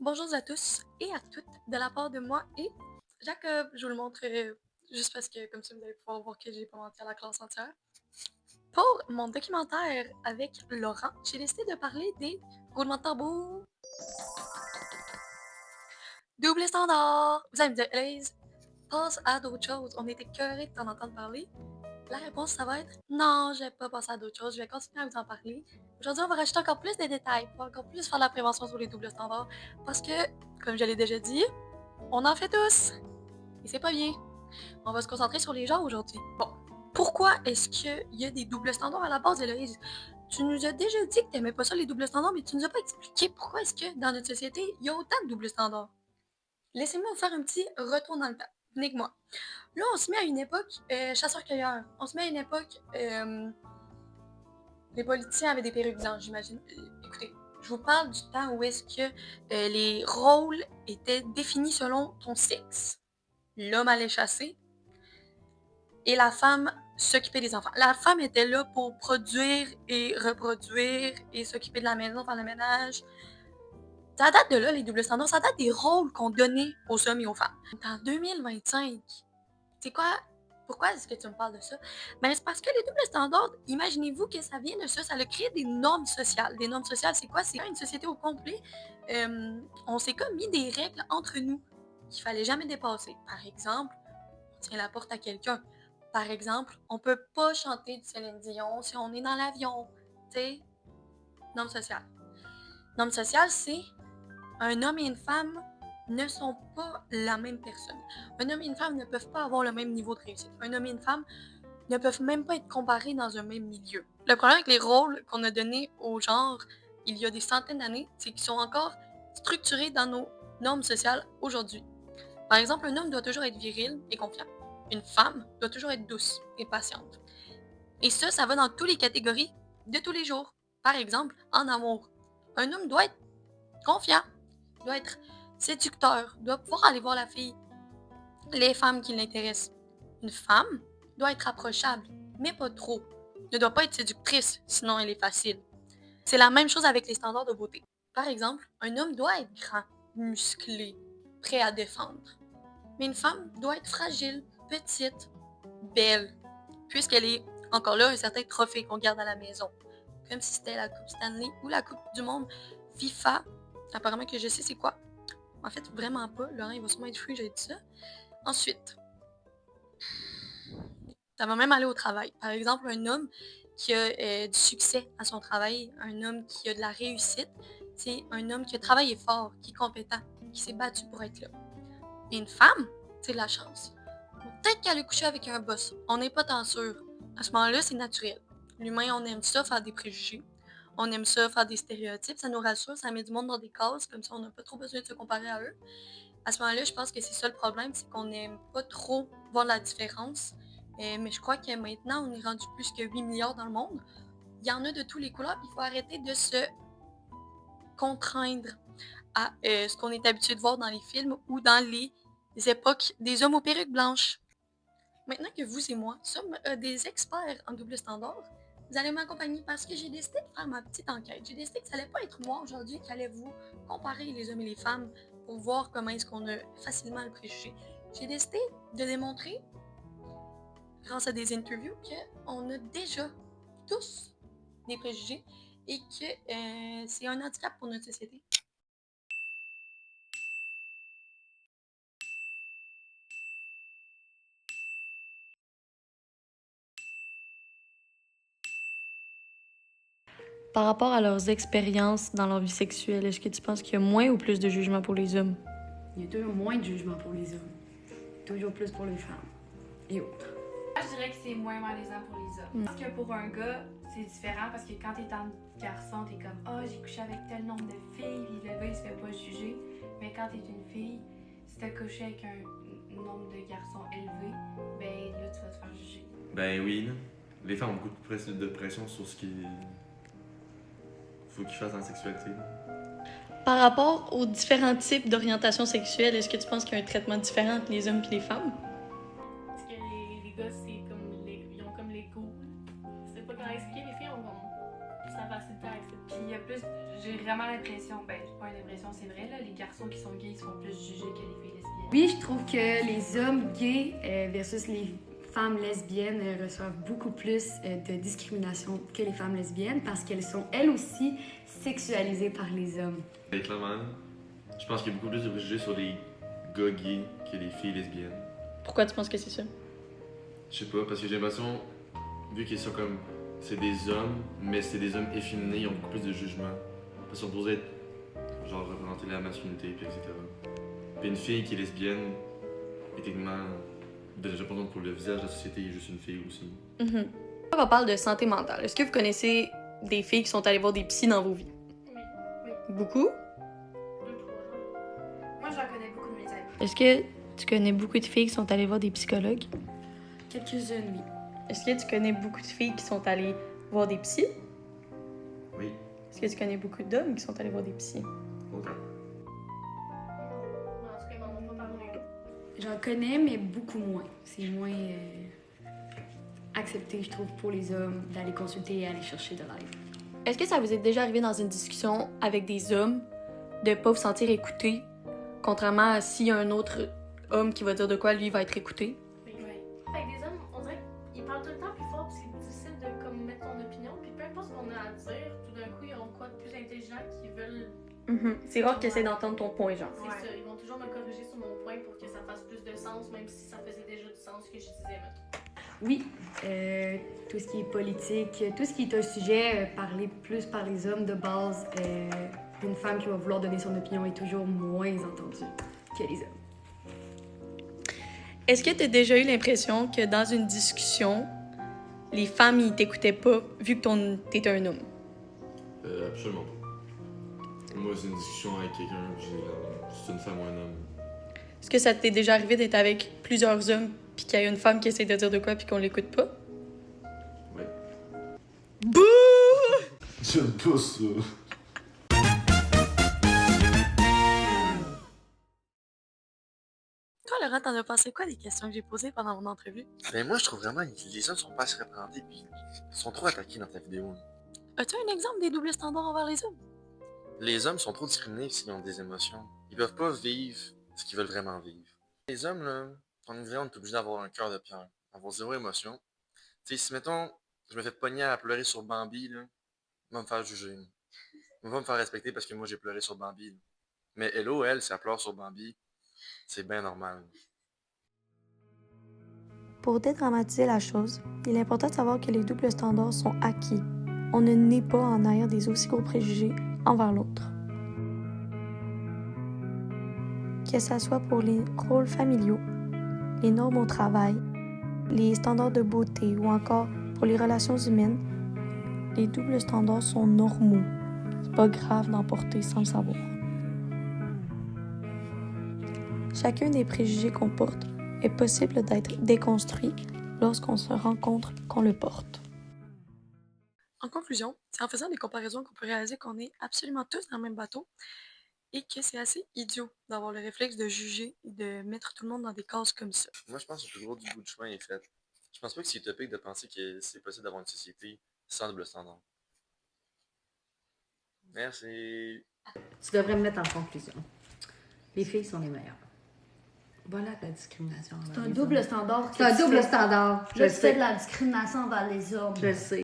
Bonjour à tous et à toutes de la part de moi et Jacob. Je vous le montre juste parce que comme ça vous allez pouvoir voir que j'ai pas menti à la classe entière. Pour mon documentaire avec Laurent, j'ai décidé de parler des roulements de tambour. Double standard! Vous allez me dire, Elise, passe à d'autres choses. On était écœurés de t'en entendre parler. La réponse, ça va être non, je vais pas passer à d'autres choses. Je vais continuer à vous en parler. Aujourd'hui, on va rajouter encore plus de détails pour encore plus faire de la prévention sur les doubles standards parce que, comme je l'ai déjà dit, on en fait tous. Et c'est pas bien. On va se concentrer sur les genres aujourd'hui. Bon, pourquoi est-ce qu'il y a des doubles standards à la base, Héloïse? Tu nous as déjà dit que t'aimais pas ça, les doubles standards, mais tu nous as pas expliqué pourquoi est-ce que dans notre société, il y a autant de doubles standards. Laissez-moi vous faire un petit retour dans le temps. Venez que moi. Là, on se met à une époque chasseur-cueilleur. On se met à une époque les politiciens avaient des perruques blanches, j'imagine. Écoutez, je vous parle du temps où est-ce que les rôles étaient définis selon ton sexe. L'homme allait chasser et la femme s'occupait des enfants. La femme était là pour produire et reproduire et s'occuper de la maison, faire le ménage. Ça date de là, les doubles standards, ça date des rôles qu'on donnait aux hommes et aux femmes. En 2025, c'est quoi? Pourquoi est-ce que tu me parles de ça? Ben, c'est parce que les doubles standards, imaginez-vous que ça vient de ça a créé des normes sociales. Des normes sociales, c'est quoi? C'est une société au complet. On s'est comme mis des règles entre nous qu'il fallait jamais dépasser. Par exemple, on tient la porte à quelqu'un. Par exemple, on peut pas chanter du Céline Dion si on est dans l'avion. Tu sais, norme sociale. Norme sociale, c'est un homme et une femme ne sont pas la même personne. Un homme et une femme ne peuvent pas avoir le même niveau de réussite. Un homme et une femme ne peuvent même pas être comparés dans un même milieu. Le problème avec les rôles qu'on a donnés au genre il y a des centaines d'années, c'est qu'ils sont encore structurés dans nos normes sociales aujourd'hui. Par exemple, un homme doit toujours être viril et confiant. Une femme doit toujours être douce et patiente. Et ça va dans toutes les catégories de tous les jours. Par exemple, en amour. Un homme doit être confiant, doit être séducteur, doit pouvoir aller voir la fille, les femmes qui l'intéressent. Une femme doit être approchable, mais pas trop. Ne doit pas être séductrice, sinon elle est facile. C'est la même chose avec les standards de beauté. Par exemple, un homme doit être grand, musclé, prêt à défendre. Mais une femme doit être fragile, petite, belle, puisqu'elle est encore là un certain trophée qu'on garde à la maison. Comme si c'était la Coupe Stanley ou la Coupe du Monde FIFA. Apparemment que je sais c'est quoi. En fait, vraiment pas. Laurent, il va sûrement être fou, j'ai dit ça. Ensuite, ça va même aller au travail. Par exemple, un homme qui a du succès à son travail, un homme qui a de la réussite, c'est un homme qui a travaillé fort, qui est compétent, qui s'est battu pour être là. Et une femme, c'est de la chance. Peut-être qu'elle a couché avec un boss. On n'est pas tant sûr. À ce moment-là, c'est naturel. L'humain, on aime ça, faire des préjugés. On aime ça, faire des stéréotypes. Ça nous rassure, ça met du monde dans des cases. Comme ça, on n'a pas trop besoin de se comparer à eux. À ce moment-là, je pense que c'est ça le problème, c'est qu'on n'aime pas trop voir la différence. Mais je crois que maintenant, on est rendu plus que 8 milliards dans le monde. Il y en a de tous les couleurs. Il faut arrêter de se contraindre à ce qu'on est habitué de voir dans les films ou dans les époques des hommes aux perruques blanches. Maintenant que vous et moi sommes des experts en double standard, vous allez m'accompagner parce que j'ai décidé de faire ma petite enquête. J'ai décidé que ça allait pas être moi aujourd'hui qui allait vous comparer les hommes et les femmes pour voir comment est-ce qu'on a facilement le préjugé. J'ai décidé de démontrer, grâce à des interviews, qu'on a déjà tous des préjugés et que c'est un handicap pour notre société. Par rapport à leurs expériences dans leur vie sexuelle, est-ce que tu penses qu'il y a moins ou plus de jugement pour les hommes? Il y a toujours moins de jugement pour les hommes. Toujours plus pour les femmes. Et autres. Moi, je dirais que c'est moins malaisant pour les hommes. Parce que pour un gars, c'est différent parce que quand t'es un garçon, t'es comme « Ah, j'ai couché avec tel nombre de filles », puis le gars, il se fait pas juger. Mais quand t'es une fille, si t'as couché avec un nombre de garçons élevé, ben là, tu vas te faire juger. Ben oui, là. Les femmes ont beaucoup de pression sur ce qu'il faut qu'ils fassent en sexualité. Par rapport aux différents types d'orientation sexuelle, est-ce que tu penses qu'il y a un traitement différent entre les hommes et les femmes? Parce que les gars, c'est comme ils ont comme les goûts. C'est pas comment expliquer, les filles ont comme sa facilité à accepter. Puis il y a plus, j'ai vraiment l'impression, ben, c'est pas une impression, c'est vrai, là, les garçons qui sont gays qui se font plus juger que les filles lesbiennes. Oui, je trouve que les hommes gays versus les femmes lesbiennes reçoivent beaucoup plus de discrimination que les femmes lesbiennes parce qu'elles sont elles aussi sexualisées par les hommes. Et clairement, je pense qu'il y a beaucoup plus de préjugés sur les gars gays que les filles lesbiennes. Pourquoi tu penses que c'est ça? Je sais pas, parce que j'ai l'impression, vu qu'ils sont comme. C'est des hommes, mais c'est des hommes efféminés, ils ont beaucoup plus de jugement. Parce qu'ils sont supposés être. Genre, représenter la masculinité, puis etc. Puis une fille qui est lesbienne, est techniquement. Déjà, par exemple, pour le visage de la société, il est juste une fille aussi. On parle de santé mentale. Est-ce que vous connaissez des filles qui sont allées voir des psys dans vos vies? Oui. Beaucoup? 2-3 Moi, j'en connais beaucoup de mes amis. Est-ce que tu connais beaucoup de filles qui sont allées voir des psychologues? Quelques-unes, oui. Est-ce que tu connais beaucoup de filles qui sont allées voir des psys? Oui, Est-ce que tu connais beaucoup d'hommes qui sont allés voir des psys? autant. En tout cas, ils m'en ont pas parlé. J'en connais, mais beaucoup moins. C'est moins accepté, je trouve, pour les hommes d'aller consulter et aller chercher de l'aide. Est-ce que ça vous est déjà arrivé dans une discussion avec des hommes de pas vous sentir écouté, contrairement à s'il y a un autre homme qui va dire de quoi, lui va être écouté? Oui. Avec des hommes, on dirait qu'ils parlent tout le temps plus fort, puis c'est difficile de comme, mettre ton opinion. Puis peu importe ce qu'on a à dire, tout d'un coup, ils ont quoi de plus intelligent qu'ils veulent. C'est rare qu'ils essaient d'entendre ton point, genre. C'est ça, ils vont toujours me corriger sur mon point pour que ça fasse plus de sens, même si ça faisait déjà du sens ce que je disais. Mettons. Oui, tout ce qui est politique, tout ce qui est un sujet parlé plus par les hommes de base, une femme qui va vouloir donner son opinion est toujours moins entendue que les hommes. Est-ce que tu as déjà eu l'impression que dans une discussion, les femmes ils t'écoutaient pas vu que t'étais un homme? Absolument pas. Moi, c'est une discussion avec quelqu'un, c'est une femme ou un homme. Est-ce que ça t'est déjà arrivé d'être avec plusieurs hommes puis qu'il y a une femme qui essaie de dire de quoi puis qu'on l'écoute pas? Oui. Bouh! J'aime pas ça. Toi, Laurent, t'en as pensé quoi des questions que j'ai posées pendant mon entrevue? Ben moi, je trouve vraiment que les hommes sont pas assez représentés puis ils sont trop attaqués dans ta vidéo. As-tu un exemple des doubles standards envers les hommes? Les hommes sont trop discriminés s'ils ont des émotions. Ils peuvent pas vivre ce qu'ils veulent vraiment vivre. Les hommes, là, on est obligé d'avoir un cœur de pierre, avoir zéro émotion. Tu sais, si mettons, je me fais pogner à pleurer sur Bambi, là, on va me faire juger. On va me faire respecter parce que moi j'ai pleuré sur Bambi. Là. Mais Hello, elle, si elle pleure sur Bambi, c'est bien normal. Pour dédramatiser la chose, il est important de savoir que les doubles standards sont acquis. On ne naît pas en ayant des aussi gros préjugés envers l'autre. Que ce soit pour les rôles familiaux, les normes au travail, les standards de beauté ou encore pour les relations humaines, les doubles standards sont normaux. C'est pas grave d'en porter sans le savoir. Chacun des préjugés qu'on porte est possible d'être déconstruit lorsqu'on se rend compte qu'on le porte. En conclusion, c'est en faisant des comparaisons qu'on peut réaliser qu'on est absolument tous dans le même bateau et que c'est assez idiot d'avoir le réflexe de juger et de mettre tout le monde dans des cases comme ça. Moi, je pense que le plus gros du bout du chemin est fait. Je pense pas que c'est utopique de penser que c'est possible d'avoir une société sans double standard. Merci. Tu devrais me mettre en conclusion. Les filles sont les meilleures. Voilà la discrimination. C'est un double standard. C'est un double standard. Je fais de la discrimination envers les hommes. Je le sais.